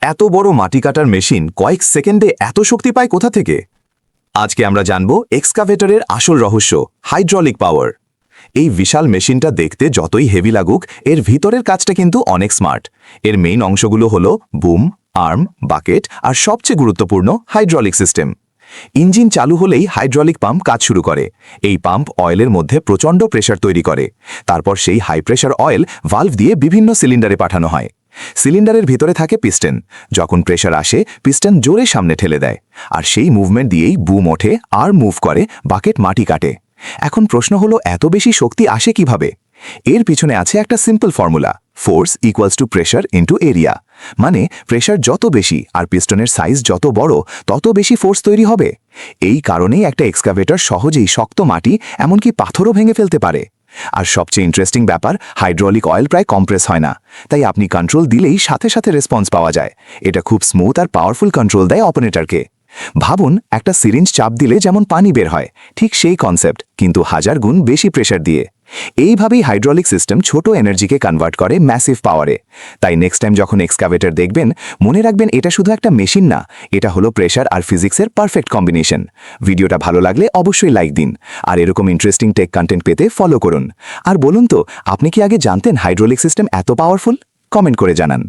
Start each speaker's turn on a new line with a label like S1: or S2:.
S1: এত বড় মাটি কাটার মেশিন কয়েক সেকেন্ডে এত শক্তি পায় কোথা থেকে? আজকে আমরা জানব এক্সকাভেটরের আসল রহস্য, হাইড্রোলিক পাওয়ার। এই বিশাল মেশিনটা দেখতে যতই হেভি লাগুক, এর ভিতরের কাজটা কিন্তু অনেক স্মার্ট। এর মেইন অংশগুলো হলো বুম, আর্ম, বাকেট আর সবচেয়ে গুরুত্বপূর্ণ হাইড্রোলিক সিস্টেম। ইঞ্জিন চালু হলেই হাইড্রোলিক পাম্প কাজ শুরু করে। এই পাম্প অয়েলের মধ্যে প্রচণ্ড প্রেশার তৈরি করে। তারপর সেই হাই প্রেশার অয়েল ভালভ দিয়ে বিভিন্ন সিলিন্ডারে পাঠানো হয়। সিলিন্ডারের ভিতরে থাকে পিস্টন। যখন প্রেশার আসে, পিস্টন জোরে সামনে ঠেলে দেয়, আর সেই মুভমেন্ট দিয়েই বুম ওঠে, আর্ম মুভ করে, বাকেট মাটি কাটে। এখন প্রশ্ন হলো, এত বেশি শক্তি আসে কিভাবে? এর পিছনে আছে একটা simple formula, force equals to pressure into area. মানে প্রেশার যত বেশি আর পিস্টনের সাইজ যত বড়, তত বেশি ফোর্স তৈরি হবে। এই কারণেই একটা এক্সকাভেটর সহজেই শক্ত মাটি, এমনকি পাথরও ভেঙে ফেলতে পারে। আর সবচেয়ে ইন্টারেস্টিং ব্যাপার, হাইড্রোলিক অয়েল প্রায় কম্প্রেস হয় না, তাই আপনি কন্ট্রোল দিলেই সাথে সাথে রেসপন্স পাওয়া যায়। এটা খুব স্মুথ আর পাওয়ারফুল কন্ট্রোল দেয় অপারেটরকে। ভাবুন, একটা সিরিঞ্জ চাপ দিলে যেমন পানি বের হয়, ঠিক সেই কনসেপ্ট, কিন্তু 1000 গুণ বেশি প্রেশার দিয়ে। এইভাবেই হাইড্রোলিক সিস্টেম ছোট এনার্জিকে কনভার্ট করে ম্যাসিভ পাওয়ারে। তাই নেক্সট টাইম যখন এক্সকাভেটর দেখবেন, মনে রাখবেন এটা শুধু একটা মেশিন না, এটা হলো প্রেশার আর ফিজিক্সের পারফেক্ট কম্বিনেশন। ভিডিওটা ভালো লাগলে অবশ্যই লাইক দিন, আর এরকম ইন্টারেস্টিং টেক কন্টেন্ট পেতে ফলো করুন। আর বলুন তো, আপনি কি আগে জানতেন হাইড্রোলিক সিস্টেম এত পাওয়ারফুল? কমেন্ট করে জানান।